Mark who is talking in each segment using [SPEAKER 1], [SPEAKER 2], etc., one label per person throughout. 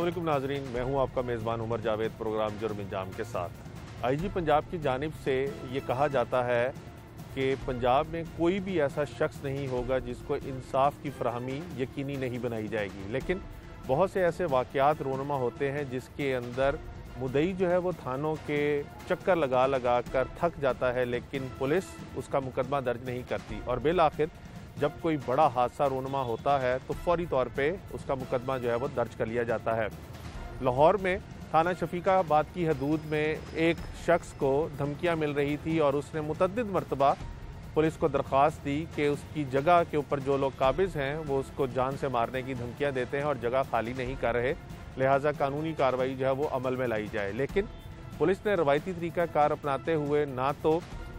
[SPEAKER 1] अस्सलाम वालेकुम नाजरीन, मैं हूं आपका मेज़बान उमर जावेद प्रोग्राम जुर्म इंजाम के साथ। आईजी पंजाब की जानिब से ये कहा जाता है कि पंजाब में कोई भी ऐसा शख्स नहीं होगा जिसको इंसाफ की फराहमी यकीनी नहीं बनाई जाएगी, लेकिन बहुत से ऐसे वाक़यात रोनुमा होते हैं जिसके अंदर मुद्दई जो है वो थानों के चक्कर लगा लगा कर थक जाता है, लेकिन पुलिस उसका मुकदमा दर्ज नहीं करती और बिल आखिर जब कोई बड़ा हादसा रोनुमा होता है तो फौरी तौर पे उसका मुकदमा जो है वो दर्ज कर लिया जाता है। लाहौर में थाना शफीकाबाद की हदूद में एक शख्स को धमकियां मिल रही थी और उसने मुतअद्दिद मरतबा पुलिस को दरख्वास्त दी कि उसकी जगह के ऊपर जो लोग काबिज हैं वो उसको जान से मारने की धमकियां देते हैं और जगह खाली नहीं कर रहे, लिहाजा कानूनी कार्रवाई जो है वो अमल में लाई जाए। लेकिन पुलिस ने रवायती तरीक़ाकार अपनाते हुए ना तो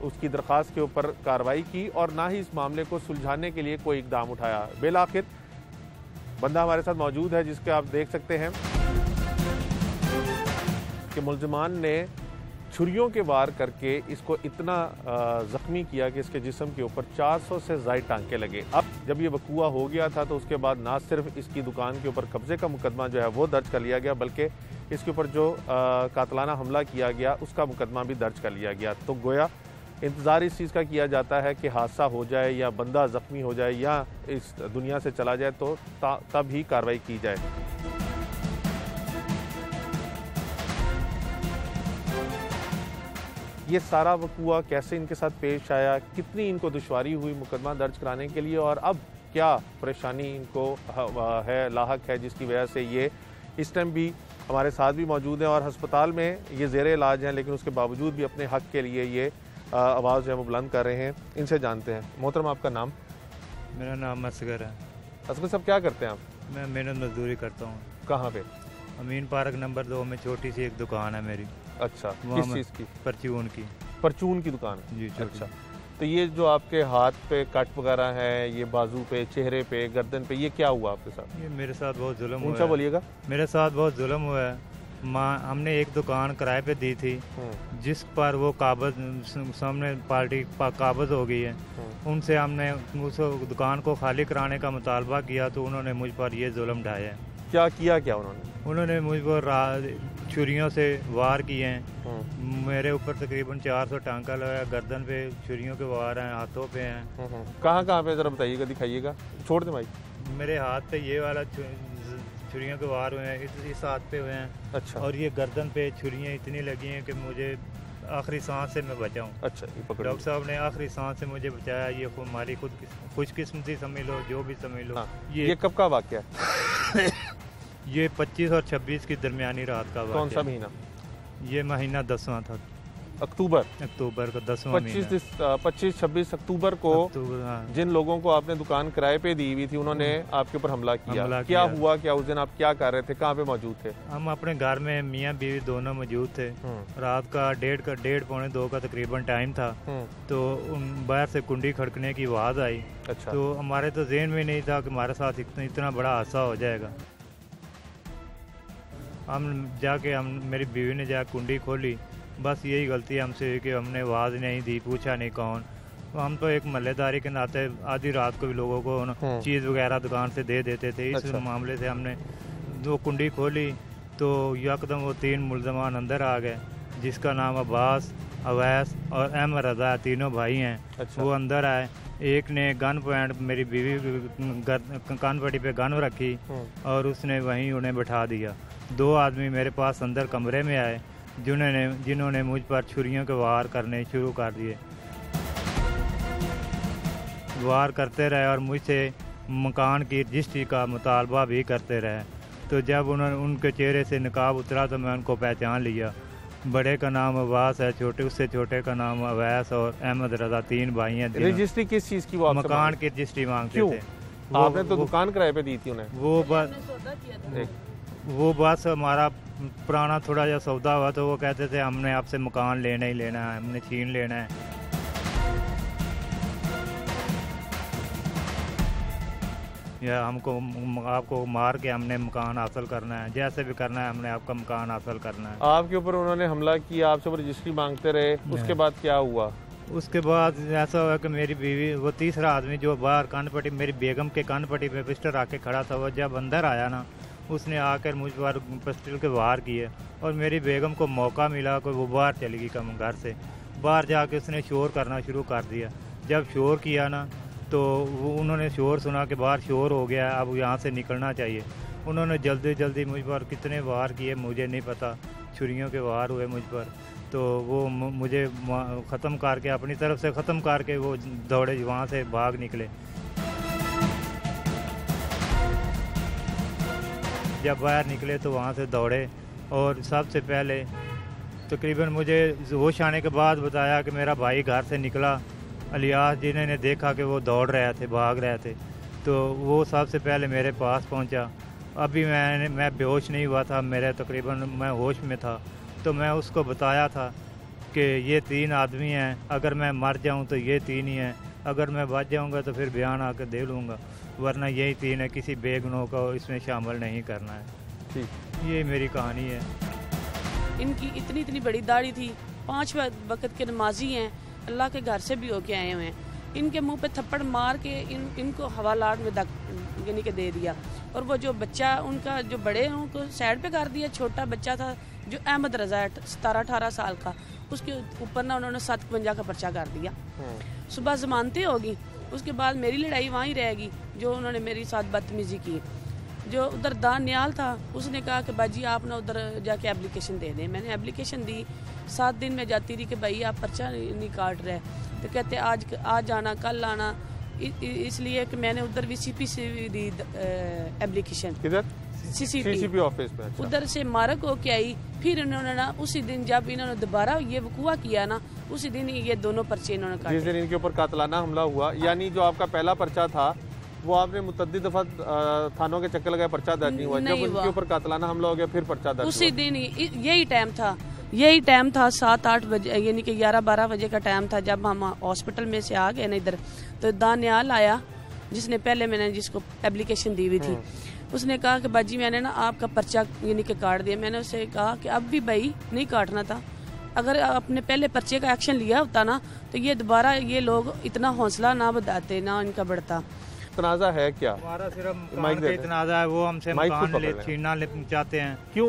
[SPEAKER 1] उसकी दरख्वास्त के ऊपर कार्रवाई की और ना ही इस मामले को सुलझाने के लिए कोई इकदाम उठाया। बिल आखिर बंदा हमारे साथ मौजूद है जिसके आप देख सकते हैं कि मुल्ज़िमान ने छुरियों के वार करके इसको इतना ज़ख्मी किया कि इसके जिस्म के ऊपर 400 से ज़ायद टांके लगे। अब जब ये वकूआ हो गया था तो उसके बाद ना सिर्फ इसकी दुकान के ऊपर कब्ज़े का मुकदमा जो है वो दर्ज कर लिया गया, बल्कि इसके ऊपर जो कातलाना हमला किया गया उसका मुकदमा भी दर्ज कर लिया गया। तो गोया इंतज़ार इस चीज़ का किया जाता है कि हादसा हो जाए या बंदा ज़ख्मी हो जाए या इस दुनिया से चला जाए तो तब ही कार्रवाई की जाए। ये सारा वकूआ कैसे इनके साथ पेश आया, कितनी इनको दुश्वारी हुई मुकदमा दर्ज कराने के लिए और अब क्या परेशानी इनको है लाहक है जिसकी वजह से ये इस टाइम भी हमारे साथ भी मौजूद हैं और हस्पताल में ये ज़ेरे इलाज हैं, लेकिन उसके बावजूद भी अपने हक़ के लिए ये आवाज़ है वो बुलंद कर रहे हैं। इनसे जानते हैं। मोहतरम, आपका नाम?
[SPEAKER 2] मेरा नाम असगर है।
[SPEAKER 1] असगर साहब, क्या करते हैं आप?
[SPEAKER 2] मैं मेहनत मजदूरी करता हूँ।
[SPEAKER 1] कहाँ पे?
[SPEAKER 2] अमीन पार्क नंबर 2 में छोटी सी एक दुकान है मेरी।
[SPEAKER 1] अच्छा, किस चीज़ की?
[SPEAKER 2] परचून की।
[SPEAKER 1] परचून की दुकान है
[SPEAKER 2] जी।
[SPEAKER 1] अच्छा, तो ये जो आपके हाथ पे कट वगैरह है, ये बाजू पे, चेहरे पे, गर्दन पे, ये क्या हुआ आपके साथ?
[SPEAKER 2] ये मेरे साथ बहुत जुल्म हुआ है।
[SPEAKER 1] ऊंचा बोलिएगा।
[SPEAKER 2] मेरे साथ बहुत जुल्म हुआ है। हमने एक दुकान किराए पे दी थी जिस पर वो काबज सामने पार्टी काबज हो गई है। उनसे हमने उस दुकान को खाली कराने का मुतालबा किया तो उन्होंने मुझ पर ये जुल्म ढाया है।
[SPEAKER 1] क्या किया क्या
[SPEAKER 2] उन्होंने मुझ पर छुरियों से वार किए हैं। मेरे ऊपर तकरीबन 400 टांका लगा, गर्दन पे छुरियों के वार हैं, हाथों पे हैं।
[SPEAKER 1] कहाँ कहाँ पे, जरा बताइएगा, दिखाइएगा। छोड़ दे भाई।
[SPEAKER 2] मेरे हाथ पे ये वाला छुरियों के वार हुए हैं, इस हाथ पे हुए हैं। अच्छा। और ये गर्दन पे छुरियाँ इतनी लगी हैं कि मुझे आखिरी सांस से मैं बचा हूँ। अच्छा, डॉक्टर साहब ने आखिरी सांस से मुझे बचाया। ये हमारी खुद खुशकिस्मती समझ लो, जो भी समझ लो। ये कब का वाक़या है? ये 25 और 26 की दरमियानी रात का वाक़या।
[SPEAKER 1] कौन सा महीना?
[SPEAKER 2] ये महीना 10वां था।
[SPEAKER 1] अक्टूबर
[SPEAKER 2] को 10वां महीना।
[SPEAKER 1] 25-26 अक्टूबर को जिन लोगों को आपने दुकान किराए पे दी हुई थी उन्होंने आपके ऊपर हमला किया। क्या हुआ, क्या उस दिन आप क्या कर रहे थे, कहाँ पे मौजूद थे? हम
[SPEAKER 2] अपने घर में मियाँ बीवी दोनों मौजूद थे। रात का 1:30-1:45 का तकरीबन टाइम था। तो बाहर से कुंडी खड़कने की आवाज़ आई। अच्छा। तो हमारे तो ज़हन में नहीं था कि हमारे साथ इतना बड़ा हादसा हो जाएगा। मेरी बीवी ने जाके कुंडी खोली। बस यही गलती हमसे हुई कि हमने आवाज़ नहीं दी, पूछा नहीं कौन। हम तो एक महल्लेदारी के नाते आधी रात को भी लोगों को चीज़ वगैरह दुकान से दे देते थे। इस मामले से हमने जो कुंडी खोली तो यकदम वो 3 मुल्ज़मान अंदर आ गए, जिसका नाम अब्बास, अवैस और अहमद रज़ा, तीनों भाई हैं। अच्छा। वो अंदर आए। एक ने गन पॉइंट मेरी बीवी कान पट्टी पे गन रखी और उसने वहीं उन्हें बैठा दिया। 2 आदमी मेरे पास अंदर कमरे में आए जिन्होंने मुझ पर छुरियों के वार करने शुरू कर दिए। वार करते रहे और मुझसे मकान की रजिस्ट्री का मुतालबा भी करते रहे। तो जब उनके चेहरे से नकाब उतरा तो मैं उनको पहचान लिया। बड़े का नाम अब्बास है, उससे छोटे का नाम अवैस और अहमद रज़ा, 3 भाई हैं।
[SPEAKER 1] रजिस्ट्री किस चीज़ की?
[SPEAKER 2] मकान की रजिस्ट्री मांगते थे।
[SPEAKER 1] आपने तो दुकान किराए पे दी थी उन्हें।
[SPEAKER 2] वो बस हमारा पुराना थोड़ा जा सौदा हुआ तो वो कहते थे हमने आपसे मकान लेना ही लेना है, हमने छीन लेना है। या आपको मार के हमने मकान हासिल करना है, जैसे भी करना है हमने आपका मकान हासिल करना है।
[SPEAKER 1] आपके ऊपर उन्होंने हमला किया, आपसे ऊपर रजिस्ट्री मांगते रहे, उसके बाद क्या हुआ?
[SPEAKER 2] उसके बाद ऐसा हुआ कि मेरी बीवी, वो तीसरा आदमी जो बाहर कान पट्टी, मेरी बेगम के कान पट्टी पे पिस्टल रख के खड़ा था, वो जब अंदर आया ना उसने आकर मुझ पर पिस्टल के वार किए और मेरी बेगम को मौका मिला कि वो बाहर चली गई कम घर से। बाहर जाके उसने शोर करना शुरू कर दिया। जब शोर किया ना तो वो उन्होंने शोर सुना कि बाहर शोर हो गया, अब यहाँ से निकलना चाहिए। उन्होंने जल्दी जल्दी मुझ पर कितने वार किए मुझे नहीं पता, छुरियों के वार हुए मुझ पर। तो वो मुझे ख़त्म करके अपनी तरफ से ख़त्म करके वो दौड़े, वहाँ से भाग निकले। जब बाहर निकले तो वहाँ से दौड़े और सबसे पहले तकरीबन मुझे होश आने के बाद बताया कि मेरा भाई घर से निकला। अलियास जिन्होंने देखा कि वो दौड़ रहे थे, भाग रहे थे, तो वो सबसे पहले मेरे पास पहुंचा। अभी मैं बेहोश नहीं हुआ था, मेरे तकरीबन मैं होश में था। तो मैं उसको बताया था कि ये 3 आदमी हैं, अगर मैं मर जाऊं तो ये 3 ही हैं, अगर मैं बच जाऊंगा तो फिर बयान आकर दे लूँगा, वरना यही 3 है, किसी बेगुनाह को इसमें शामिल नहीं करना है। ठीक, ये मेरी कहानी है।
[SPEAKER 3] इनकी इतनी बड़ी दाढ़ी थी, 5 वक्त के नमाजी हैं, अल्लाह के घर से भी होके आए हुए हैं। इनके मुंह पे थप्पड़ मार के इनको हवालात में यानी कि दे दिया। और वो जो बच्चा उनका जो बड़े हैं उनको साइड पे कर दिया। छोटा बच्चा था जो अहमद रजा है 17-18 साल का, उसके ऊपर ना उन्होंने 752 का पर्चा कर दिया। सुबह जमानतें होगी, उसके बाद मेरी लड़ाई वहीं रहेगी जो उन्होंने मेरे साथ बदतमीजी की। जो उधर दान न्याल था उसने कहा कि बाजी आप ना उधर जाके एप्लीकेशन दे दें। मैंने एप्लीकेशन दी, 7 दिन में जाती रही कि भाई आप पर्चा नहीं काट रहे, तो कहते आज आना कल आना। इसलिए कि मैंने उधर भी सीपी से दी एप्लीकेशन,
[SPEAKER 1] किधर
[SPEAKER 3] सीसीपी
[SPEAKER 1] ऑफिस में। अच्छा।
[SPEAKER 3] उधर से मारक होके आई। फिर इन्होंने ना उसी दिन जब इन्होंने दोबारा ये वकूआ किया ना, उसी दिन ये दोनों पर्चे इन्होंने काटे।
[SPEAKER 1] जिस दिन इनके ऊपर कातलाना हमला हुआ, यानी जो आपका पहला पर्चा था वो आपने मुतद्दिद दफा थानों के चक्कर लगाए, पर्चा दर्ज नहीं हुआ। जब उनके ऊपर कातलाना हमला हो गया फिर पर्चा दर्ज
[SPEAKER 3] उसी दिन यही टाइम था 7-8 बजे यानी कि 11-12 बजे का टाइम था। जब हम हॉस्पिटल में से आ गए ना इधर, तो दानियाल आया जिसने पहले मैंने जिसको एप्लीकेशन दी हुई थी। उसने कहा कि बाजी मैंने ना आपका पर्चा यानी कि काट दिया। मैंने उससे कहा कि अब भी भाई नहीं काटना था, अगर आपने पहले पर्चे का एक्शन लिया होता ना तो ये दोबारा ये लोग इतना हौसला ना बताते ना इनका बढ़ता।
[SPEAKER 1] तनाजा है क्या?
[SPEAKER 2] हमारा सिर्फ मकान पे तनाजा है, वो हमसे मकान छीनना चाहते हैं।
[SPEAKER 1] क्यों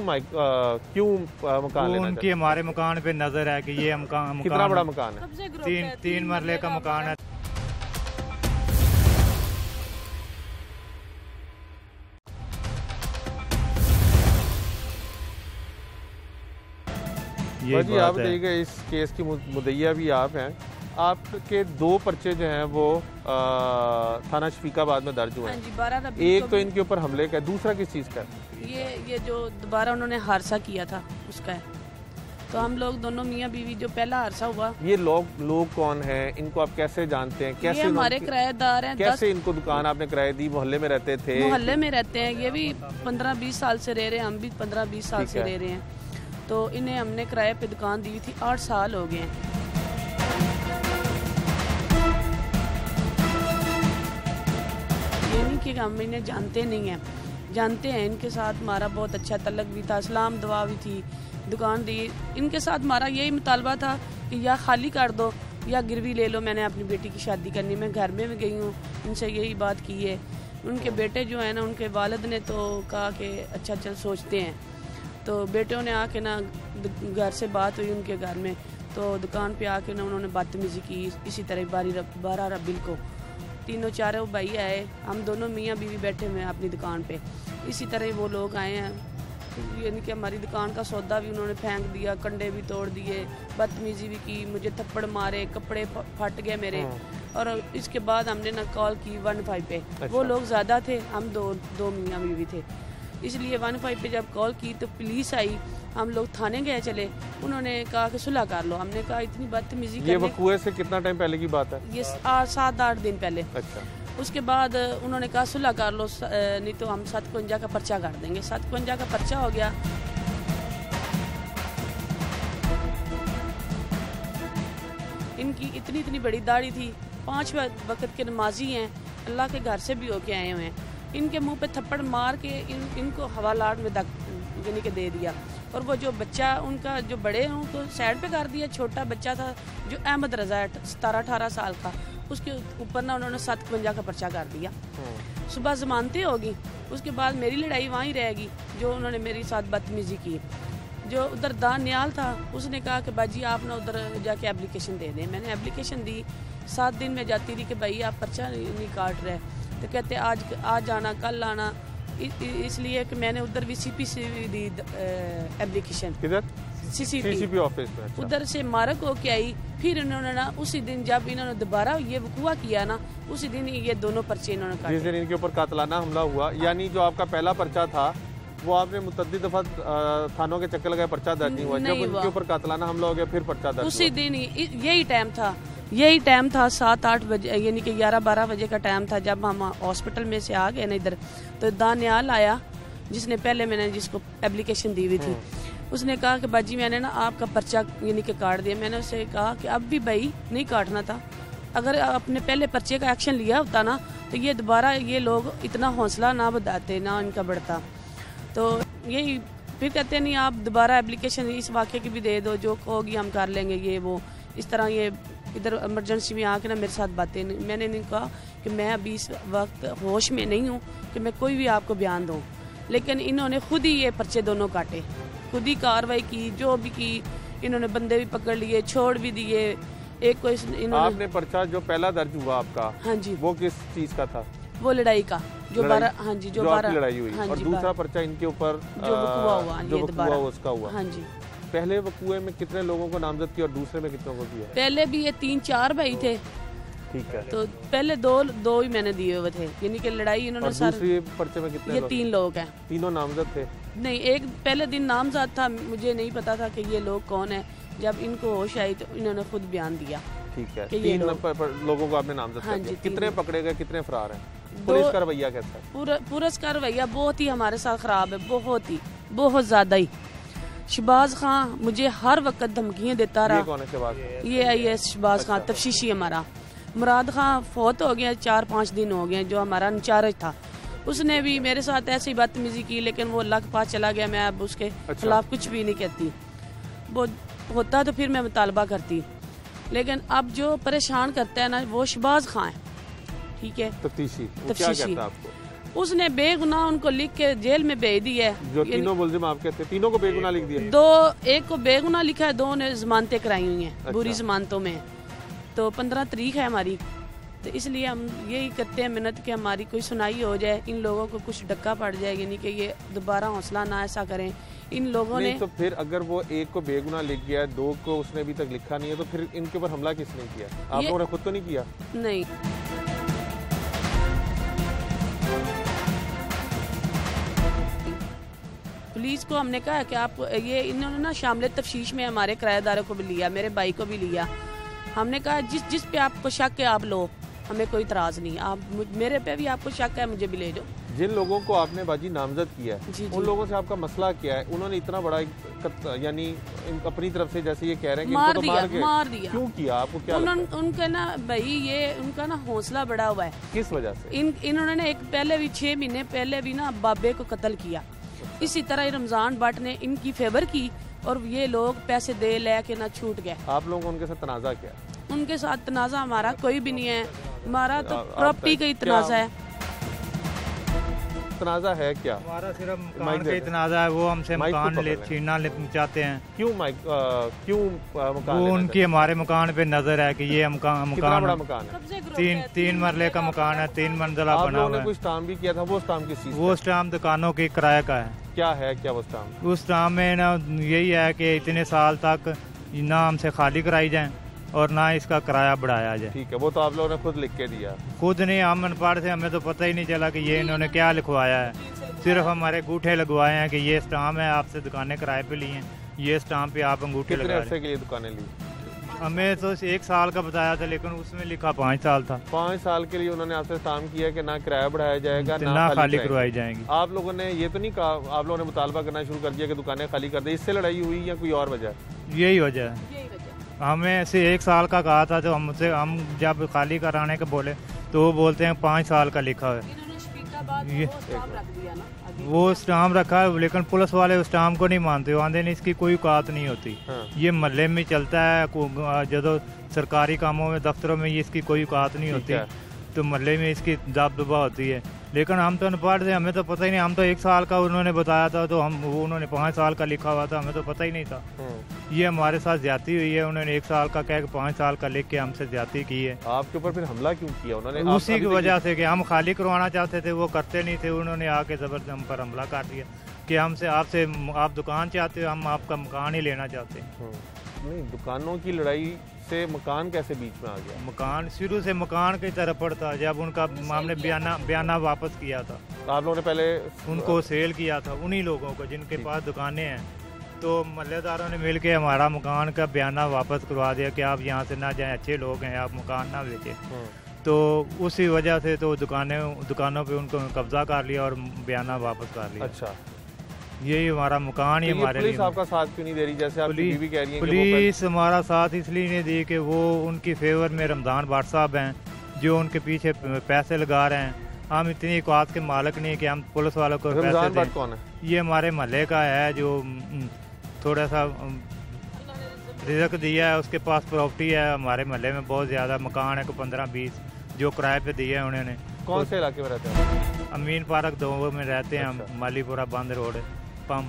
[SPEAKER 1] मकान लेना?
[SPEAKER 2] उनकी हमारे मकान पे नजर है कि ये मकान
[SPEAKER 1] कितना बड़ा मकान है?
[SPEAKER 2] 3 मरले का मकान है।
[SPEAKER 1] जी आप देखिए इस केस की मुद्दइया भी आप हैं। आपके 2 पर्चे जो हैं वो थाना शफीकाबाद में दर्ज हुए हैं। एक तो इनके ऊपर हमले का है, दूसरा किस चीज़ का है?
[SPEAKER 3] ये जो दोबारा उन्होंने हादसा किया था उसका है। तो हम लोग दोनों मियाँ बीवी जो पहला हादसा हुआ।
[SPEAKER 1] ये लोग कौन हैं, इनको आप कैसे जानते हैं? कैसे
[SPEAKER 3] हमारे किराएदार हैं।
[SPEAKER 1] कैसे इनको दुकान आपने किराए दी? मोहल्ले में रहते थे?
[SPEAKER 3] मोहल्ले में रहते हैं। ये भी 15-20 साल से रह रहे हैं, हम भी 15-20 साल से रह रहे हैं। तो इन्हें हमने किराए पे दुकान दी थी, 8 साल हो गए हैं। ये नहीं कि हम इन्हें जानते नहीं हैं, जानते हैं। इनके साथ हमारा बहुत अच्छा तल्लक भी था, सलाम दुआ भी थी, दुकान दी। इनके साथ हमारा यही मुतालबा था कि या खाली कर दो या गिरवी ले लो। मैंने अपनी बेटी की शादी करनी, मैं घर में भी गई हूँ, इनसे यही बात की है। उनके बेटे जो है ना, उनके वालिद ने तो कहा कि अच्छा चल सोचते हैं। तो बेटों ने आके ना घर से बात हुई उनके घर में, तो दुकान पे आके ना उन्होंने बदतमीजी की। इसी तरह 12 रबील को 3-4 भाई आए, हम दोनों मियाँ बीवी बैठे हुए हैं अपनी दुकान पे। इसी तरह वो लोग आए हैं, यानी कि हमारी दुकान का सौदा भी उन्होंने फेंक दिया, कंडे भी तोड़ दिए, बदतमीजी भी की, मुझे थप्पड़ मारे, कपड़े फट गए मेरे। और इसके बाद हमने ना कॉल की 15 पे। अच्छा। वो लोग ज़्यादा थे, हम दो मियाँ बीवी थे, इसलिए 15 पे जब कॉल की तो पुलिस आई। हम लोग थाने गए चले, उन्होंने कहा कि सुलह कर लो। हमने कहा इतनी बदतमीजी
[SPEAKER 1] ये वकूए से कितना टाइम पहले की बात है?
[SPEAKER 3] ये 7-8 दिन पहले।
[SPEAKER 1] अच्छा।
[SPEAKER 3] उसके बाद उन्होंने कहा सुलह कर लो, नहीं तो हम 752 का पर्चा कर देंगे। 752 का पर्चा हो गया। इनकी इतनी बड़ी दाढ़ी थी, 5 वक्त के नमाजी हैं, अल्लाह के घर से भी होके आए हुए हैं। इनके मुंह पे थप्पड़ मार के इनको हवालात में यानी कि दे दिया। और वो जो बच्चा उनका जो बड़े हैं उनको साइड पे कर दिया। छोटा बच्चा था जो अहमद रजा है 17-18 साल का, उसके ऊपर ना उन्होंने 751 का पर्चा कर दिया। सुबह जमानतें होगी, उसके बाद मेरी लड़ाई वहीं रहेगी जो उन्होंने मेरे साथ बदतमीजी की। जो उधर दानियाल था उसने कहा कि बाजी आप ना उधर जाके एप्लीकेशन दे दें। मैंने एप्लीकेशन दी, 7 दिन में जाती रही कि भाई आप पर्चा नहीं काट रहे, तो कहते आज आना कल आना, इसलिए कि मैंने उधर भी CP से दी एप्लीकेशन,
[SPEAKER 1] किधर
[SPEAKER 3] CCP
[SPEAKER 1] ऑफिस में। अच्छा।
[SPEAKER 3] उधर से मारक होके आई। फिर इन्होंने ना उसी दिन जब इन्होंने दोबारा ये वकुआ किया ना, उसी दिन ये दोनों पर्चे इन्होंने काटे।
[SPEAKER 1] जिस दिन इनके ऊपर कातलाना हमला हुआ, यानी जो आपका पहला पर्चा था वो आपने मुतद्दिद दफा थानों के चक्कर लगाए, पर्चा दर्ज नहीं हुआ। जब इनके ऊपर कातलाना हमला हो गया फिर पर्चा दर्ज
[SPEAKER 3] उसी दिन ही, यही टाइम था 7-8 बजे, यानी कि 11-12 बजे का टाइम था। जब हम हॉस्पिटल में से आ गए ना इधर, तो दानियाल आया जिसने पहले मैंने जिसको एप्लीकेशन दी हुई थी। उसने कहा कि बाजी मैंने ना आपका पर्चा यानी कि काट दिया। मैंने उससे कहा कि अब भी भाई नहीं काटना था, अगर आपने पहले पर्चे का एक्शन लिया होता ना तो ये दोबारा ये लोग इतना हौसला ना बताते ना इनका बढ़ता। तो यही फिर कहते नहीं आप दोबारा एप्लीकेशन इस वाक़े की भी दे दो, जो कहोगी हम कर लेंगे, ये वो इस तरह। ये इधर इमरजेंसी में आके ना मेरे साथ बातें नहीं, मैंने नहीं कहा कि मैं अभी इस वक्त होश में नहीं हूँ कि मैं कोई भी आपको बयान दूँ, लेकिन इन्होंने खुद ही ये पर्चे दोनों काटे, खुद ही कार्रवाई की, जो भी की। इन्होंने बंदे भी पकड़ लिए, छोड़ भी दिए। एक को इन्होंने
[SPEAKER 1] आपने पर्चा जो पहला दर्ज हुआ आपका,
[SPEAKER 3] हाँ जी,
[SPEAKER 1] वो किस चीज का था?
[SPEAKER 3] वो लड़ाई का जो 12, हाँ जी, जो 12
[SPEAKER 1] लड़ाई हुई।
[SPEAKER 3] हाँ
[SPEAKER 1] और
[SPEAKER 3] जी,
[SPEAKER 1] दूसरा पर्चा इनके ऊपर
[SPEAKER 3] जो वकुआ हुआ,
[SPEAKER 1] जो
[SPEAKER 3] ये
[SPEAKER 1] वकुआ हुआ उसका हुआ।
[SPEAKER 3] हाँ जी।
[SPEAKER 1] पहले वकुए में कितने लोगों को नामजद किया और दूसरे में कितनों को किया?
[SPEAKER 3] पहले भी ये 3-4 भाई थे,
[SPEAKER 1] ठीक है।
[SPEAKER 3] तो पहले दो ही मैंने दिए हुए थे, यानी कि लड़ाई इन्होंने
[SPEAKER 1] और दूसरे पर्चे में कितने
[SPEAKER 3] ये
[SPEAKER 1] लोग?
[SPEAKER 3] 3 लोग हैं।
[SPEAKER 1] तीनों नामजद थे?
[SPEAKER 3] नहीं, एक पहले दिन नामजद था, मुझे नहीं पता था कि ये लोग कौन है। जब इनको होश आई तो इन्होंने खुद बयान दिया।
[SPEAKER 1] ठीक है,
[SPEAKER 3] कि ये
[SPEAKER 1] 3 लोगों को आपने नामजद
[SPEAKER 3] हाँ
[SPEAKER 1] कर दिया।
[SPEAKER 3] जी,
[SPEAKER 1] कितने पकड़े गए, कितने फरार हैं? पुलिस का रवैया कैसा है?
[SPEAKER 3] पुलिस का रवैया बहुत ही हमारे साथ खराब है, बहुत ज्यादा ही। शहबाज खान मुझे हर वक्त धमकियां देता रहा।
[SPEAKER 1] ये कौन है शहबाज?
[SPEAKER 3] ये IAS शहबाज खान, तफ्शीशी हमारा। मुराद खान फौत हो गया, 4-5 दिन हो गए, जो हमारा इंचार्ज था। उसने भी मेरे साथ ऐसी बदतमीजी की, लेकिन वो अल्लाह के पास चला गया। मैं अब उसके खिलाफ कुछ भी नहीं कहती। वो होता तो फिर मैं मुतालबा करती, लेकिन अब जो परेशान करता है ना वो शहबाज खान है। ठीक है,
[SPEAKER 1] तफ्तीशी क्या कहता है आपको?
[SPEAKER 3] उसने बेगुनाह उनको लिख के जेल में भेज दी है।
[SPEAKER 1] जो तीनों मुलजिम आप कहते हैं, तीनों को बेगुनाह लिख दिया?
[SPEAKER 3] एक को बेगुनाह लिखा है, 2 ने जमानतें कराई हुई हैं। अच्छा। बुरी जमानतों में। तो 15 तारीख है हमारी, तो इसलिए हम यही करते हैं मिन्नत कि हमारी कोई सुनाई हो जाए, इन लोगों को कुछ डक्का पड़ जाए, यानी कि ये दोबारा हौसला ना ऐसा करें। इन लोगों ने
[SPEAKER 1] तो फिर अगर वो एक को बेगुनाह लिख गया, 2 को उसने अभी तक लिखा नहीं है, तो फिर इनके ऊपर हमला किसने किया? आप लोगों ने खुद तो नहीं किया?
[SPEAKER 3] नहीं, पुलिस को हमने कहा कि आप ये इन्होंने ना शामिल तफ्तीश में हमारे किराएदारों को भी लिया, मेरे भाई को भी लिया। हमने कहा जिस पे आपको शक है आप लो, हमें कोई इतराज नहीं। आप मेरे पे भी आपको शक है, मुझे भी ले जाओ।
[SPEAKER 1] जिन लोगों को आपने बाजी नामजद किया है, उन लोगों से आपका मसला क्या है? उन्होंने इतना बड़ा यानी अपनी तरफ से जैसे ये कह रहे हैं कि
[SPEAKER 3] मार
[SPEAKER 1] इनको तो
[SPEAKER 3] मार दिया।
[SPEAKER 1] क्यों किया? आपको क्या लगता है?
[SPEAKER 3] उनका ना भाई ये उनका ना हौसला बढ़ा हुआ है।
[SPEAKER 1] किस वजह से?
[SPEAKER 3] इन्होंने ना एक पहले भी 6 महीने पहले भी ना बाबे को कत्ल किया। इसी तरह रमजान भट्ट ने इनकी फेवर की और ये लोग पैसे दे लेके ना छूट गए।
[SPEAKER 1] आप लोगों उनके साथ तनाजा क्या?
[SPEAKER 3] उनके साथ तनाजा हमारा कोई भी नहीं है, हमारा तो प्रॉपर्टी का ही तनाजा है।
[SPEAKER 1] तनाजा है क्या?
[SPEAKER 2] हमारा सिर्फ मकान का ही तनाजा है। वो हमसे मकान छीनना चाहते हैं।
[SPEAKER 1] क्यों मकान?
[SPEAKER 2] वो उनकी हमारे मकान पे नजर है कि ये मकान
[SPEAKER 1] बड़ा मकान है,
[SPEAKER 2] 3 मरले का मकान है, 3 मंजिला बना हुआ है।
[SPEAKER 1] कुछ स्टाम्प भी किया था, वो स्टाम्प किस चीज?
[SPEAKER 2] वो स्टाम्प दुकानों के किराए का है।
[SPEAKER 1] क्या है क्या वो स्टाम्प?
[SPEAKER 2] उस स्टाम्प में ना यही है कि इतने साल तक ना हमसे खाली कराई जाए और ना इसका किराया बढ़ाया जाए।
[SPEAKER 1] ठीक है, वो तो आप लोगों ने खुद लिख के दिया?
[SPEAKER 2] खुद नहीं, हम अनपढ़ थे, हमें तो पता ही नहीं चला कि ये इन्होंने क्या लिखवाया है। सिर्फ हमारे अंगूठे लगवाए हैं कि ये स्टाम्प है, आपसे दुकानें किराए पे ली हैं, ये स्टाम्प पे आप अंगूठे लगा।
[SPEAKER 1] कितने अरसे के लिए दुकानें ली?
[SPEAKER 2] हमें तो 1 साल का बताया था, लेकिन उसमें लिखा 5 साल था।
[SPEAKER 1] 5 साल के लिए उन्होंने आपसे स्टाम्प किया कि ना किराया बढ़ाया जाएगा,
[SPEAKER 2] ना खाली करवाई जाएंगी।
[SPEAKER 1] आप लोगों ने ये तो नहीं कहा, आप लोगों ने मुतालबा करना शुरू कर दिया कि दुकानें खाली कर दे? इससे लड़ाई हुई या कोई और वजह?
[SPEAKER 2] यही वजह है। हमें से 1 साल का कहा था, तो हम जब खाली कराने के बोले तो वो बोलते हैं 5 साल का लिखा है। ये वो स्टाम्प रखा है, लेकिन पुलिस वाले उस स्टाम्प को नहीं मानते, आंधे नहीं, इसकी कोई औकात नहीं होती। ये महल्ले में चलता है, जो सरकारी कामों में दफ्तरों में ये इसकी कोई औकात नहीं होती, तो महल्ले में इसकी दबदबा होती है। लेकिन हम तो अनपढ़ थे, हमें तो पता ही नहीं, हम तो 1 साल का उन्होंने बताया था, तो हम उन्होंने 5 साल का लिखा हुआ था, हमें तो पता ही नहीं था। ये हमारे साथ ज्यादती हुई है, उन्होंने 1 साल का कह के 5 साल का लिख के हमसे ज्यादती की है।
[SPEAKER 1] आपके ऊपर फिर हमला क्यों किया उन्होंने?
[SPEAKER 2] उसी की वजह से कि हम खाली करवाना चाहते थे, वो करते नहीं थे, उन्होंने आके जबरदस्त हम पर हमला कर दिया कि आप दुकान चाहते हो, हम आपका मकान ही लेना चाहते हैं।
[SPEAKER 1] नहीं, दुकानों की लड़ाई से मकान कैसे बीच में आ गया?
[SPEAKER 2] मकान शुरू से मकान की तरफ पड़ता, जब उनका मामले बयाना वापस किया था,
[SPEAKER 1] आप लोगों ने पहले
[SPEAKER 2] उनको सेल किया था, उन्हीं लोगों को जिनके पास दुकानें हैं, तो महल्लेदारों ने मिल के हमारा मकान का बयाना वापस करवा दिया कि आप यहाँ से ना जाएं, अच्छे लोग हैं, आप मकान ना बेचें। तो उसी वजह से तो दुकानों पे उनको कब्जा कर लिया और बयाना वापस कर लिया।
[SPEAKER 1] अच्छा,
[SPEAKER 2] यही हमारा मकान ही हमारे लिए।
[SPEAKER 1] पुलिस आपका साथ क्यों नहीं दे रही? जैसे आपकी बीवी कह रही है
[SPEAKER 2] पुलिस हमारा साथ इसलिए नहीं दी कि वो उनकी फेवर में रमजान भट्ट साहब हैं, जो उनके पीछे पैसे लगा रहे हैं। हम इतनी औकात के मालिक नहीं कि हम पुलिस वालों को पैसे दें।
[SPEAKER 1] कौन है? ये
[SPEAKER 2] हमारे महल्ले का है, जो थोड़ा सा रिजक दिया है, उसके पास प्रॉपर्टी है हमारे महल्ले में, बहुत ज़्यादा मकान है, 15-20 जो किराए पे दिए हैं उन्होंने।
[SPEAKER 1] कौन से इलाके में रहते हैं?
[SPEAKER 2] अमीन पार्क 2 में रहते हैं हम, मालीपुरा बंद रोड पम,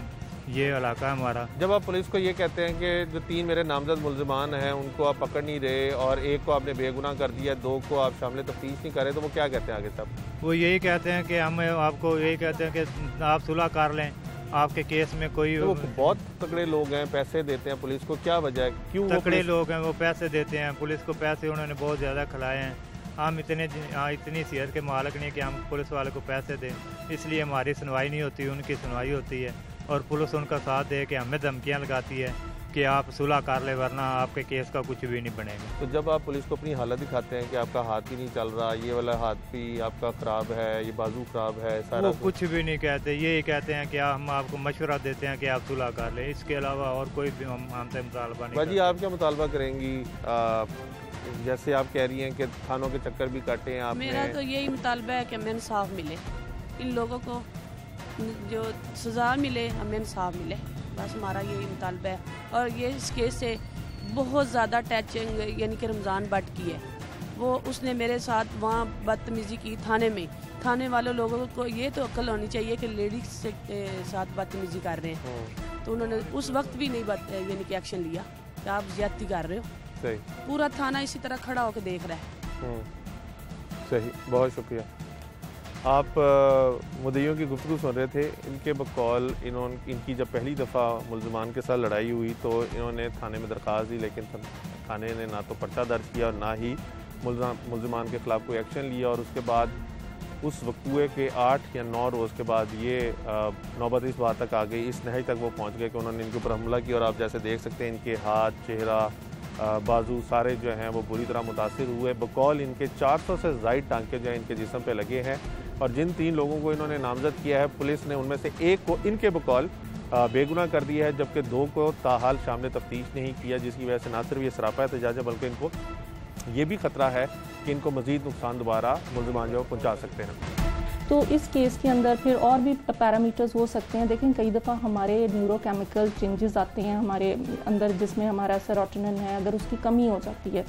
[SPEAKER 2] ये इलाका है हमारा।
[SPEAKER 1] जब आप पुलिस को ये कहते हैं कि जो 3 मेरे नामजद मुल्जिमान हैं उनको आप पकड़ नहीं रहे और एक को आपने बेगुनाह कर दिया, 2 को आप शामिल तफ्तीश नहीं कर रहे, तो वो क्या कहते हैं आगे सब?
[SPEAKER 2] वो यही कहते हैं कि हम आपको यही कहते हैं कि आप सुलह कर लें, आपके केस में कोई।
[SPEAKER 1] तो वो बहुत तगड़े लोग हैं, पैसे देते हैं पुलिस को, क्या वजह है, क्यों
[SPEAKER 2] तगड़े लोग हैं? वो पैसे देते हैं पुलिस को, पैसे उन्होंने बहुत ज़्यादा खिलाए हैं। हम इतनी सेहत के मालिक नहीं कि हम पुलिस वाले को पैसे दें, इसलिए हमारी सुनवाई नहीं होती, उनकी सुनवाई होती है, और पुलिस उनका साथ दे के हमें धमकियाँ लगाती है कि आप सुलह कर ले वरना आपके केस का कुछ भी नहीं बनेगा।
[SPEAKER 1] तो जब आप पुलिस को अपनी हालत दिखाते हैं कि आपका हाथ भी नहीं चल रहा, ये वाला हाथ भी आपका ख़राब है, ये बाजू ख़राब है, सारा,
[SPEAKER 2] वो कुछ भी नहीं कहते, यही कहते हैं कि हम आपको मशवरा देते हैं कि आप सुलह कर लें, इसके अलावा और कोई भी हमसे मुतालबा नहीं।
[SPEAKER 1] भाजी आप क्या मुतालबा करेंगी? जैसे आप कह रही हैं कि थानों के चक्कर भी काटे हैं आपने।
[SPEAKER 3] मेरा तो यही मुतालबा है कि हमें इंसाफ मिले, इन लोगों को जो सज़ा मिले, हमें इंसाफ मिले, बस हमारा यही मुतालबा है। और ये इस केस से बहुत ज़्यादा टचिंग यानी कि रमज़ान भट्ट की है, वो उसने मेरे साथ वहाँ बदतमीज़ी की थाने में। थाने वाले लोगों को ये तो अक्ल होनी चाहिए कि लेडीज से साथ बदतमीज़ी कर रहे हैं, तो उन्होंने उस वक्त भी नहीं यानी कि एक्शन लिया कि आप ज्यादती कर रहे हो।
[SPEAKER 1] सही,
[SPEAKER 3] पूरा थाना इसी तरह खड़ा होकर देख रहा है।
[SPEAKER 1] सही, बहुत शुक्रिया। आप मुद्दइयों की गुफ्तगू सुन रहे थे। इनके बकौल इनकी जब पहली दफ़ा मुल्ज़िमान के साथ लड़ाई हुई तो इन्होंने थाने में दरख्वास्त दी, लेकिन थाने ने ना तो पर्चा दर्ज किया और ना ही मुल्ज़िमान के ख़िलाफ़ कोई एक्शन लिया। और उसके बाद उस वक़ूए के 8 या 9 रोज़ के बाद ये नौबत इस बात तक आ गई, इस नहज तक वो पहुँच गए कि उन्होंने इनके ऊपर हमला किया। और आप जैसे देख सकते हैं इनके हाथ, चेहरा, बाजू सारे जो हैं वो बुरी तरह मुतासिर हुए। बकौल इनके 400 से ज़ायद टांके जो हैं इनके जिस्म पे लगे हैं। और जिन 3 लोगों को इन्होंने नामजद किया है, पुलिस ने उनमें से 1 को इनके बकौल बेगुनाह कर दिया है, जबकि 2 को ताहाल शामिल तफ्तीश नहीं किया, जिसकी वजह से ना सिर्फ ये सरापा एहतजाज है बल्कि इनको ये भी खतरा है कि इनको मज़ीद नुकसान दोबारा मुल्ज़िमान जो पहुँचा सकते हैं।
[SPEAKER 4] तो इस केस के अंदर फिर और भी पैरामीटर्स हो सकते हैं। लेकिन कई दफ़ा हमारे न्यूरोकेमिकल चेंजेस आते हैं हमारे अंदर, जिसमें हमारा सेरोटोनिन है, अगर उसकी कमी हो जाती है,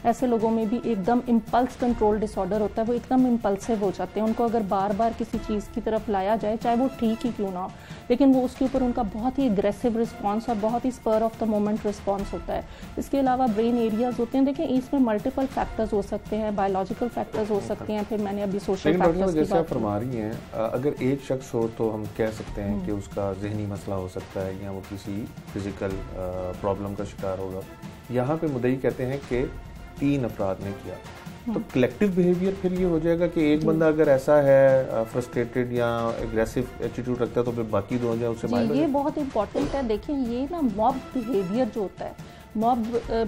[SPEAKER 4] ऐसे लोगों में भी एकदम इम्पल्स कंट्रोल डिसऑर्डर होता है, वो एकदम इम्पल्सिव हो जाते हैं। उनको अगर बार बार किसी चीज़ की तरफ लाया जाए, चाहे वो ठीक ही क्यों ना हो, लेकिन वो उसके ऊपर उनका बहुत ही एग्रेसिव रिस्पॉन्स और बहुत ही spur of the moment response होता है। इसके अलावा ब्रेन एरियाज होते हैं, देखिए इसमें मल्टीपल फैक्टर्स हो सकते हैं, बायोलॉजिकल फैक्टर्स हो सकते हैं, फिर मैंने अभी सोशल फैक्टर्स
[SPEAKER 5] जैसे आप फरमा रही हैं, अगर एक शख्स हो तो हम कह सकते हैं कि उसका जहनी मसला हो सकता है या वो किसी फिजिकल प्रॉब्लम का शिकार होगा। यहाँ पे मुद्दई कहते हैं कि 3 अफराद ने किया, तो कलेक्टिव बिहेवियर फिर ये हो जाएगा कि एक बंदा अगर ऐसा है फ्रस्ट्रेटेड या एग्रेसिव एटीट्यूड रखता है तो फिर बाकी 2 जो है उससे
[SPEAKER 4] ये बहुत इंपॉर्टेंट है। देखिए ये ना मॉब बिहेवियर जो होता है मॉब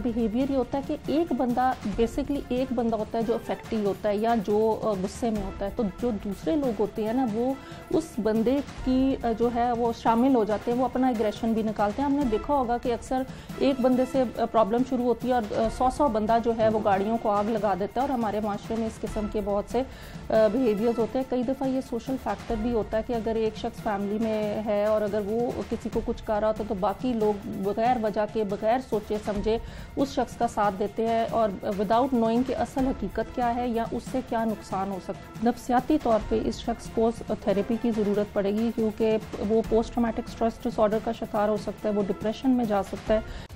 [SPEAKER 4] बिहेवियर ये होता है कि एक बंदा बेसिकली एक बंदा होता है जो अफेक्टिव होता है या जो गुस्से में होता है, तो जो दूसरे लोग होते हैं ना वो उस बंदे की जो है वो शामिल हो जाते हैं, वो अपना एग्रेशन भी निकालते हैं। हमने देखा होगा कि अक्सर एक बंदे से प्रॉब्लम शुरू होती है और 100 बंदा जो है वो गाड़ियों को आग लगा देता है, और हमारे माशरे में इस किस्म के बहुत से बिहेवियर्स होते हैं। कई दफ़ा ये सोशल फैक्टर भी होता है कि अगर एक शख्स फैमिली में है और अगर वो किसी को कुछ कर रहा होता है तो बाकी लोग बगैर वजह के बगैर सोचे समझे उस शख्स का साथ देते हैं और विदाउट नोइंग कि असल हकीकत क्या है या उससे क्या नुकसान हो सकता है। नफ्सियाती तौर पे इस शख्स को थेरेपी की ज़रूरत पड़ेगी, क्योंकि वो पोस्ट ट्रॉमेटिक स्ट्रेस डिसऑर्डर का शिकार हो सकता है, वो डिप्रेशन में जा सकता है।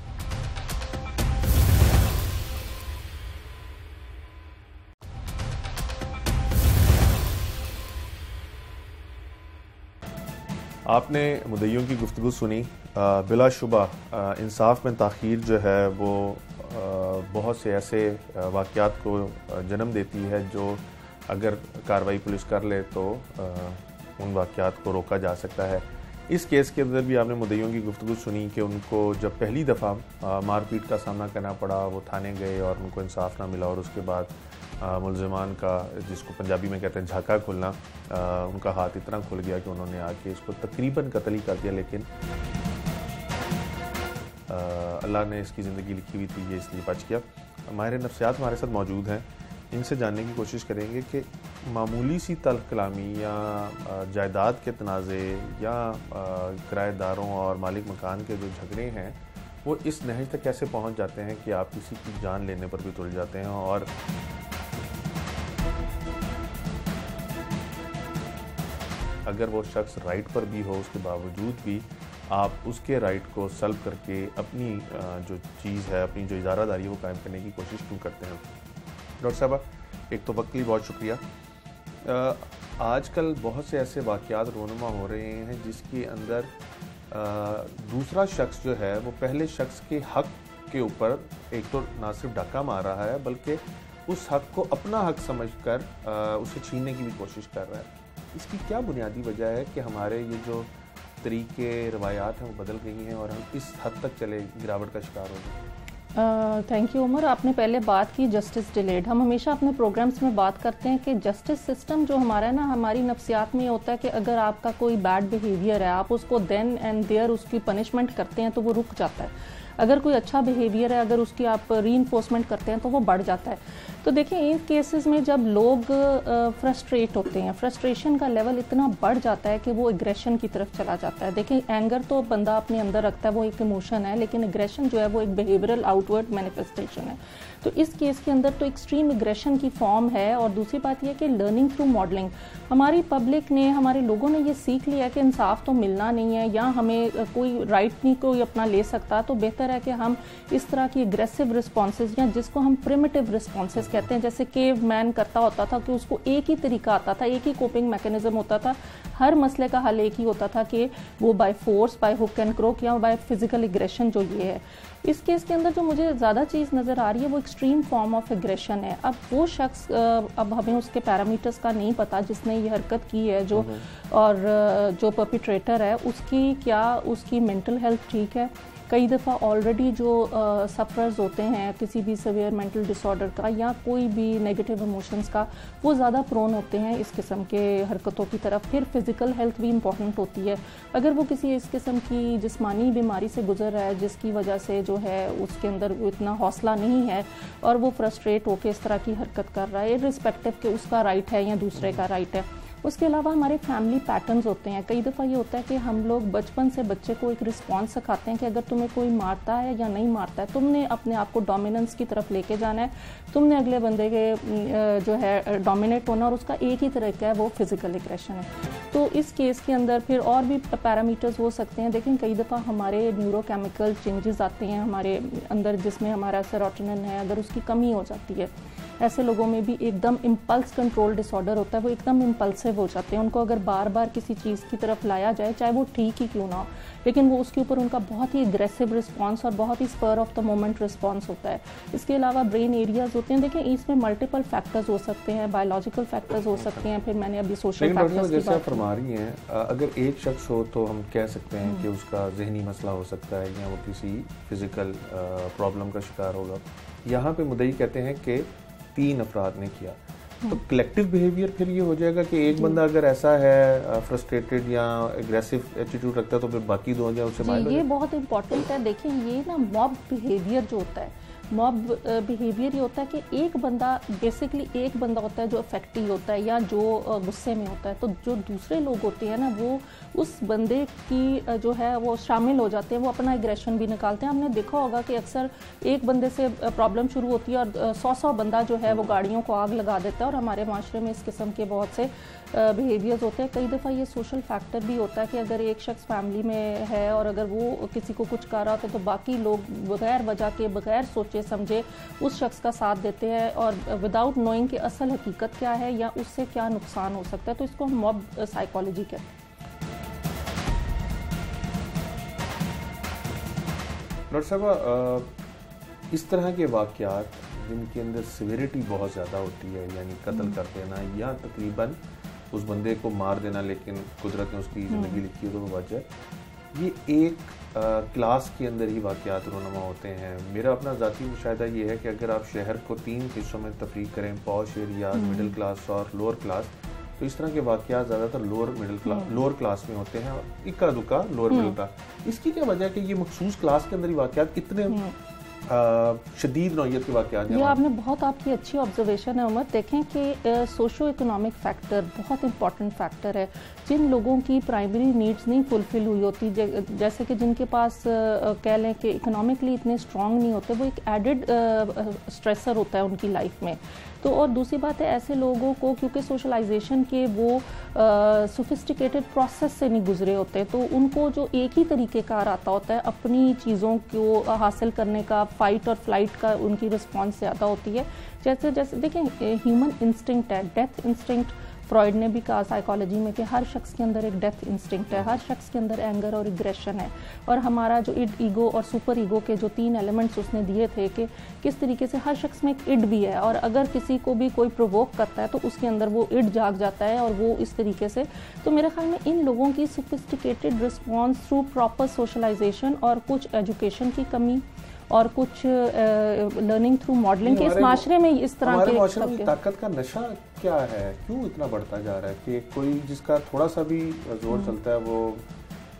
[SPEAKER 1] आपने मुद्दइयों की गुफ्तगू सुनी। बिलाशुबा इंसाफ में ताख़ीर जो है वो बहुत से ऐसे वाक़यात को जन्म देती है जो अगर कार्रवाई पुलिस कर ले तो उन वाक़यात को रोका जा सकता है। इस केस के अंदर भी आपने मुद्दइयों की गुफ्तगू सुनी कि उनको जब पहली दफ़ा मारपीट का सामना करना पड़ा, वो थाने गए और उनको इंसाफ ना मिला, और उसके बाद मुलज़िमान का, जिसको पंजाबी में कहते हैं झाका खुलना, उनका हाथ इतना खुल गया कि उन्होंने आके इसको तकरीबन कत्ल ही कर दिया, लेकिन अल्लाह ने इसकी ज़िंदगी लिखी हुई थी, ये इसलिए बच गया। माहिर नफ्सियात हमारे साथ मौजूद हैं, इनसे जानने की कोशिश करेंगे कि मामूली सी तल्ख कलामी या जायदाद के तनाज़े या किराएदारों और मालिक मकान के जो झगड़े हैं वो इस नहज तक कैसे पहुंच जाते हैं कि आप किसी की जान लेने पर भी तुल जाते हैं, और अगर वो शख्स राइट पर भी हो उसके बावजूद भी आप उसके राइट को सल्ब करके अपनी जो चीज़ है, अपनी जो इजारादारी है वो कायम करने की कोशिश क्यों करते हैं। डॉक्टर साहब, एक तो वक्त के लिए बहुत शुक्रिया। आजकल बहुत से ऐसे वाक़यात रोनुमा हो रहे हैं जिसके अंदर दूसरा शख्स जो है वो पहले शख्स के हक के ऊपर एक तो ना सिर्फ डाका मार रहा है बल्कि उस हक को अपना हक समझकर उसे छीनने की भी कोशिश कर रहा है। इसकी क्या बुनियादी वजह है कि हमारे ये जो तरीके रवायात हैं वो बदल गई हैं और हम इस हद तक चले गिरावट का शिकार हो गए?
[SPEAKER 4] Thank you Umar. आपने पहले बात की जस्टिस डिलेड। हम हमेशा अपने प्रोग्राम्स में बात करते हैं कि जस्टिस सिस्टम जो हमारा है ना, हमारी नफ्सियात में ये होता है कि अगर आपका कोई बैड बिहेवियर है आप उसको देन एंड देयर उसकी पनिशमेंट करते हैं तो वो रुक जाता है। अगर कोई अच्छा बिहेवियर है अगर उसकी आप रीइंफोर्समेंट करते हैं तो वो बढ़ जाता है। तो देखिए इन केसेस में जब लोग फ्रस्ट्रेट होते हैं, फ्रस्ट्रेशन का लेवल इतना बढ़ जाता है कि वो एग्रेशन की तरफ चला जाता है। देखिए एंगर तो बंदा अपने अंदर रखता है, वो एक इमोशन है, लेकिन एग्रेशन जो है वो एक बिहेवियरल आउटवर्ड मैनिफेस्टेशन है। तो इस केस के अंदर तो एक्सट्रीम एग्रेशन की फॉर्म है। और दूसरी बात यह कि लर्निंग थ्रू मॉडलिंग, हमारी पब्लिक ने, हमारे लोगों ने ये सीख लिया है कि इंसाफ तो मिलना नहीं है या हमें कोई राइट नहीं कोई अपना ले सकता, तो बेहतर है कि हम इस तरह की एग्रेसिव रिस्पॉन्सेज या जिसको हम प्रिमिटिव रिस्पॉन्सेज कहते हैं, जैसे केव मैन करता होता था कि उसको एक ही तरीका आता था, एक ही कोपिंग मैकेनिज्म होता था, हर मसले का हल एक ही होता था कि वो by force, by hook and crook या बाय फिजिकल एग्रेशन जो ये है। इस केस के अंदर जो मुझे ज़्यादा चीज़ नज़र आ रही है वो एक्सट्रीम फॉर्म ऑफ एग्रेशन है। अब वो शख्स, अब हमें उसके पैरामीटर्स का नहीं पता जिसने ये हरकत की है, जो और जो परपिट्रेटर है उसकी क्या उसकी मेंटल हेल्थ ठीक है। कई दफ़ा ऑलरेडी जो सफ़रर्स होते हैं किसी भी सीवियर मेंटल डिसऑर्डर का या कोई भी नेगेटिव इमोशंस का, वो ज़्यादा प्रोन होते हैं इस किस्म के हरकतों की तरफ। फिर फिज़िकल हेल्थ भी इम्पॉर्टेंट होती है। अगर वो किसी इस किस्म की जिस्मानी बीमारी से गुजर रहा है जिसकी वजह से जो है उसके अंदर इतना हौसला नहीं है और वो फ्रस्ट्रेट होकर इस तरह की हरकत कर रहा है, इर्रिस्पेक्टिव कि उसका राइट है या दूसरे का राइट है। उसके अलावा हमारे फैमिली पैटर्न्स होते हैं। कई दफ़ा ये होता है कि हम लोग बचपन से बच्चे को एक रिस्पॉन्स सिखाते हैं कि अगर तुम्हें कोई मारता है या नहीं मारता है, तुमने अपने आप को डोमिनेंस की तरफ लेके जाना है, तुमने अगले बंदे के जो है डोमिनेट होना, और उसका एक ही तरीका है वो फिजिकल एग्रेशन है। तो इस केस के अंदर फिर और भी पैरामीटर्स हो सकते हैं, लेकिन कई दफ़ा हमारे न्यूरोकेमिकल चेंजेस आते हैं हमारे अंदर जिसमें हमारा सेरोटोनिन है, अगर उसकी कमी हो जाती है ऐसे लोगों में भी एकदम इम्पल्स कंट्रोल डिसऑर्डर होता है, वो एकदम इम्पल्सिव हो जाते हैं। उनको अगर बार बार किसी चीज़ की तरफ लाया जाए, चाहे वो ठीक ही क्यों ना हो, लेकिन वो उसके ऊपर उनका बहुत ही एग्रेसिव रिस्पॉन्स और बहुत ही spur of the moment response होता है। इसके अलावा ब्रेन एरियाज होते हैं, देखिए इसमें मल्टीपल फैक्टर्स हो सकते हैं, बायोलॉजिकल फैक्टर्स हो सकते हैं, फिर मैंने अभी सोशल फैक्टर्स
[SPEAKER 5] जैसे आप फरमा रही हैं, अगर एक शख्स हो तो हम कह सकते हैं कि उसका जहनी मसला हो सकता है या वो किसी फिजिकल प्रॉब्लम का शिकार होगा। यहाँ पे मुद्दई कहते हैं कि 3 अफराद ने किया, तो कलेक्टिव बिहेवियर फिर ये हो जाएगा कि एक बंदा अगर ऐसा है फ्रस्ट्रेटेड या एग्रेसिव एटीट्यूड रखता है तो फिर बाकी 2 जो उससे माइंड।
[SPEAKER 4] ये बहुत इंपॉर्टेंट है। देखिए ये ना मॉब बिहेवियर जो होता है, मॉब बिहेवियर ये होता है कि एक बंदा, बेसिकली एक बंदा होता है जो अफेक्टिव होता है या जो गुस्से में होता है, तो जो दूसरे लोग होते हैं ना वो उस बंदे की जो है वो शामिल हो जाते हैं, वो अपना एग्रेशन भी निकालते हैं। हमने देखा होगा कि अक्सर एक बंदे से प्रॉब्लम शुरू होती है और 100 बंदा जो है वो गाड़ियों को आग लगा देता है, और हमारे माशरे में इस किस्म के बहुत से बिहेवियर्स होते हैं। कई दफ़ा ये सोशल फैक्टर भी होता है कि अगर एक शख्स फैमिली में है और अगर वो किसी को कुछ कर रहा होता है तो बाकी लोग बगैर वजह के, बगैर सोचे समझे उस शख्स का साथ देते हैं और विदाउट नोइंग कि असल हकीकत क्या है या उससे क्या नुकसान हो सकता है। तो इसको हम मॉब साइकोलॉजी कहते हैं।
[SPEAKER 5] डॉक्टर साहब, इस तरह के वाक़यात जिनके अंदर सिविरिटी बहुत ज़्यादा होती है, यानी कत्ल कर देना या तकरीबन उस बंदे को मार देना, लेकिन कुदरत ने उसकी ज़िंदगी लिखी हो तो वो बच जाए, ये एक क्लास के अंदर ही वाक़यात रूनुमा होते हैं। मेरा अपना ज़ाती मुशाहिदा ये है कि अगर आप शहर को 3 हिस्सों में तफरीक करें, पॉश एरिया, मिडिल क्लास और लोअर क्लास, तो इस तरह के वाक़यात ज़्यादातर लोअर क्लास में होते हैं और इक्का दुक्का लोअर मिडिल क्लास। इसकी क्या वजह है कि ये मखसूस क्लास के अंदर ही वाक़यात इतने शदीद नौयत के वाक़यात?
[SPEAKER 4] ये आपने बहुत, आपकी अच्छी ऑब्जर्वेशन है उमर। देखें कि सोशो इकोनॉमिक फैक्टर बहुत इंपॉर्टेंट फैक्टर है। जिन लोगों की प्राइमरी नीड्स नहीं फुलफिल हुई होती, जैसे कि जिनके पास कह लें कि इकोनॉमिकली इतने स्ट्रॉन्ग नहीं होते, वो एक एडिड स्ट्रेसर होता है उनकी लाइफ में। तो और दूसरी बात है, ऐसे लोगों को क्योंकि सोशलाइजेशन के वो सोफिस्टिकेटेड प्रोसेस से नहीं गुजरे होते, तो उनको जो एक ही तरीक़ेकार आता होता है अपनी चीज़ों को हासिल करने का, फाइट और फ्लाइट का उनकी रिस्पॉन्स ज़्यादा होती है। जैसे जैसे देखें ह्यूमन इंस्टिंक्ट है, डेथ इंस्टिंक्ट। फ्रॉइड ने भी कहा साइकोलॉजी में कि हर शख्स के अंदर एक डेथ इंस्टिंक्ट है, हर शख्स के अंदर एंगर और एग्रेशन है। और हमारा जो इड, ईगो और सुपर ईगो के जो 3 एलिमेंट्स उसने दिए थे कि किस तरीके से हर शख्स में एक इड भी है, और अगर किसी को भी कोई प्रोवोक करता है तो उसके अंदर वो इड जाग जाता है और वो इस तरीके से। तो मेरे ख्याल में इन लोगों की sophisticated response through proper socialization और कुछ एजुकेशन की कमी और कुछ लर्निंग थ्रू मॉडलिंग के इस माशरे में इस तरह के
[SPEAKER 5] माशरे में ताकत का नशा क्या है, क्यों इतना बढ़ता जा रहा है कि कोई जिसका थोड़ा सा भी जोर चलता है वो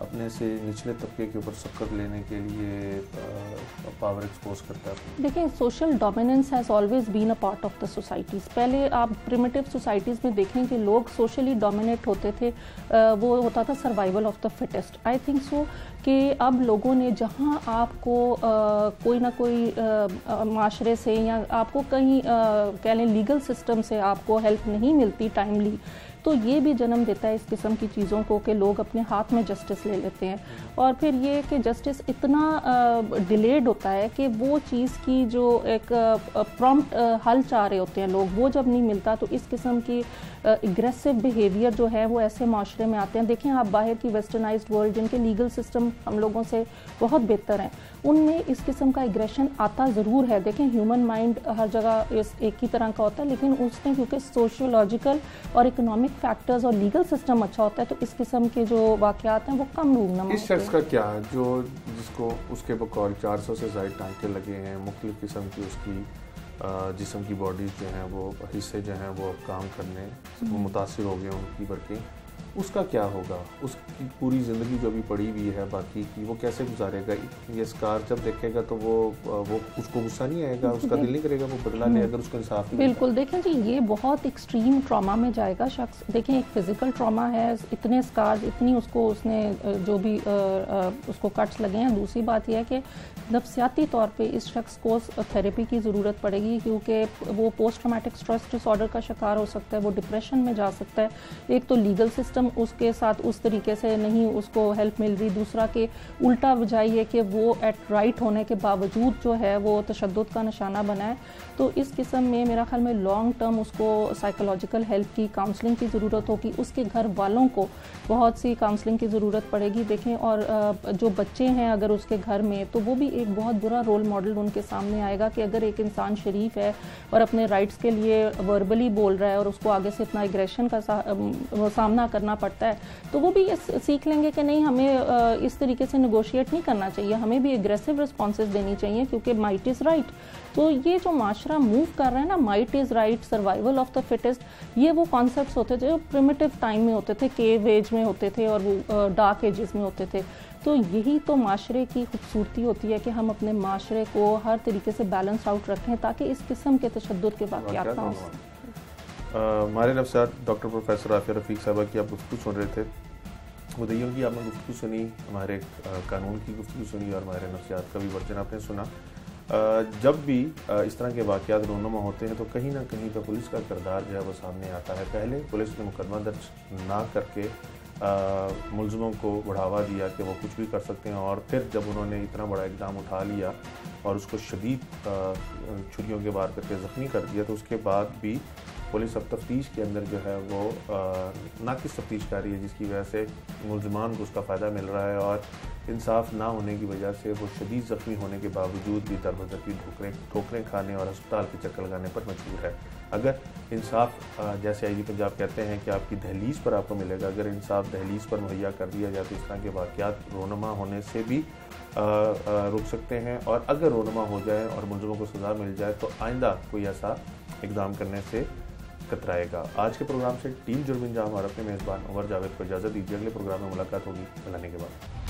[SPEAKER 5] अपने से निचले तबके के ऊपर शक्कर लेने के लिए पावर एक्सपोज करता है?
[SPEAKER 4] देखिए, social dominance has always been a part of the societies. पहले आप प्रिमिटिव सोसाइटीज़ में देखें कि लोग सोशली डोमिनेट होते थे, वो होता था survival of the fittest. I think so कि अब लोगों ने जहां आपको कोई ना कोई माशरे से या आपको कहीं कह लें लीगल सिस्टम से आपको हेल्प नहीं मिलती टाइमली, तो ये भी जन्म देता है इस किस्म की चीज़ों को कि लोग अपने हाथ में जस्टिस ले लेते हैं। और फिर ये कि जस्टिस इतना डिलेड होता है कि वो चीज़ की जो एक प्रॉम्प्ट हल चाह रहे होते हैं लोग, वो जब नहीं मिलता तो इस किस्म की एग्रेसिव बिहेवियर जो है वो ऐसे माशरे में आते हैं। देखें आप बाहर की वेस्टर्नाइज्ड वर्ल्ड जिनके लीगल सिस्टम हम लोगों से बहुत बेहतर हैं, उनमें इस किस्म का एग्रेशन आता ज़रूर है। देखें ह्यूमन माइंड हर जगह एक ही तरह का होता है, लेकिन उसमें क्योंकि सोशियोलॉजिकल और इकोनॉमिक फैक्टर्स और लीगल सिस्टम अच्छा होता है तो इस किस्म के जो वाक़यात हैं वो कम रूबनमा।
[SPEAKER 5] इस शख्स का क्या है जो जिसको उसके बकौल 400 से ज़ायद टांके लगे हैं, मुख्तलिफ़ किस्म की उसकी जिस्म की बॉडीज जो हैं वो हिस्से जो हैं वो काम करने वो मुतासिर हो गए उनकी वर्किंग, उसका क्या होगा? उसकी पूरी ज़िंदगी जो भी पड़ी हुई है बाकी की, वो कैसे गुजारेगा? ये स्कार जब देखेगा तो वो उसको गुस्सा नहीं आएगा, उसका दिल नहीं करेगा वो बदला ले अगर उसको इंसाफ नहीं?
[SPEAKER 4] बिल्कुल, देखें जी ये बहुत एक्सट्रीम ट्रॉमा में जाएगा शख्स। देखें एक फिजिकल ट्रॉमा है, इतने स्कार्स, इतनी उसने जो भी उसको कट्स लगे हैं। दूसरी बात यह है कि नफ्सियाती तौर पे इस शख्स को थेरेपी की ज़रूरत पड़ेगी क्योंकि वो पोस्ट ट्रॉमेटिक स्ट्रेस डिसऑर्डर का शिकार हो सकता है, वो डिप्रेशन में जा सकता है। एक तो लीगल सिस्टम उसके साथ उस तरीके से नहीं उसको हेल्प मिल रही, दूसरा के उल्टा वजह ये कि वो एट राइट होने के बावजूद जो है वो तशद्दुद का निशाना बना है। तो इस किस्म में मेरा ख्याल में लॉन्ग टर्म उसको साइकोलॉजिकल हेल्प की, काउंसलिंग की ज़रूरत होगी, उसके घर वालों को बहुत सी काउंसलिंग की ज़रूरत पड़ेगी। देखें, और जो बच्चे हैं अगर उसके घर में, तो वो भी एक बहुत बुरा रोल मॉडल उनके सामने आएगा कि अगर एक इंसान शरीफ है और अपने राइट्स के लिए वर्बली बोल रहा है और उसको आगे से इतना एग्रेशन का सामना करना पड़ता है, तो वो भी सीख लेंगे कि नहीं, हमें इस तरीके से नेगोशिएट नहीं करना चाहिए, हमें भी एग्रेसिव रिस्पॉन्सेज देनी चाहिए क्योंकि माइट इज़ राइट। तो ये जो माशरा मूव कर रहा है ना, might is right, survival of the fittest, ये वो कॉन्सेप्ट्स होते थे जो प्रिमिटिव टाइम में होते थे, केव एज में होते थे और वो डार्क एजेस में होते थे। तो यही तो माशरे की खूबसूरती होती है कि हम अपने माशरे को हर तरीके से बैलेंस आउट रखें ताकि इस किस्म के तशद्दुद के वाक़यात ना हो।
[SPEAKER 5] हमारे नफ्सियात डॉक्टर प्रोफेसर आफिया रफ़ीक साहबा की आप गुफ्तगू सुन रहे थे, मुद्दइयों की आपने गुफ्तगू सुनी, हमारे कानून की गुफ्तगू सुनी और हमारे नफ्सियात का भी वर्जन आपने सुना। जब भी इस तरह के वाक़यात रोनुमा होते हैं तो कहीं ना कहीं पर पुलिस का किरदार जो है वो सामने आता है। पहले पुलिस ने मुकदमा दर्ज ना करके मुलज़िमों को बढ़ावा दिया कि वो कुछ भी कर सकते हैं, और फिर जब उन्होंने इतना बड़ा इक़दाम उठा लिया और उसको शदीद छुरियों के वार करके ज़ख्मी कर दिया, तो उसके बाद भी पुलिस अब तफ्तीश के अंदर जो है वो नाकिस तफ्तीश कर रही है, जिसकी वजह से मुलज़िमान को उसका फ़ायदा मिल रहा है और इंसाफ ना होने की वजह से वो शदीद ज़ख्मी होने के बावजूद भी दर-बदर की ठोकरें खाने और अस्पताल के चक्कर लगाने पर मजबूर है। अगर इंसाफ जैसे आईजी पंजाब कहते हैं कि आपकी दहलीज़ पर आपको मिलेगा, अगर इंसाफ दहलीज़ पर मुहैया कर दिया जाए तो इस तरह के वाक़यात रोनुमा होने से भी रुक सकते हैं, और अगर रोनुमा हो जाए और मुलज़िमों को सज़ा मिल जाए तो आइंदा कोई ऐसा इक़दाम करने से कतराएगा। आज के प्रोग्राम से टीम जुर्म अंजाम और अपने मेज़बान उमर जावेद को इजाज़त दीजिए। अगले प्रोग्राम में मुलाकात होगी मिलाने के बाद।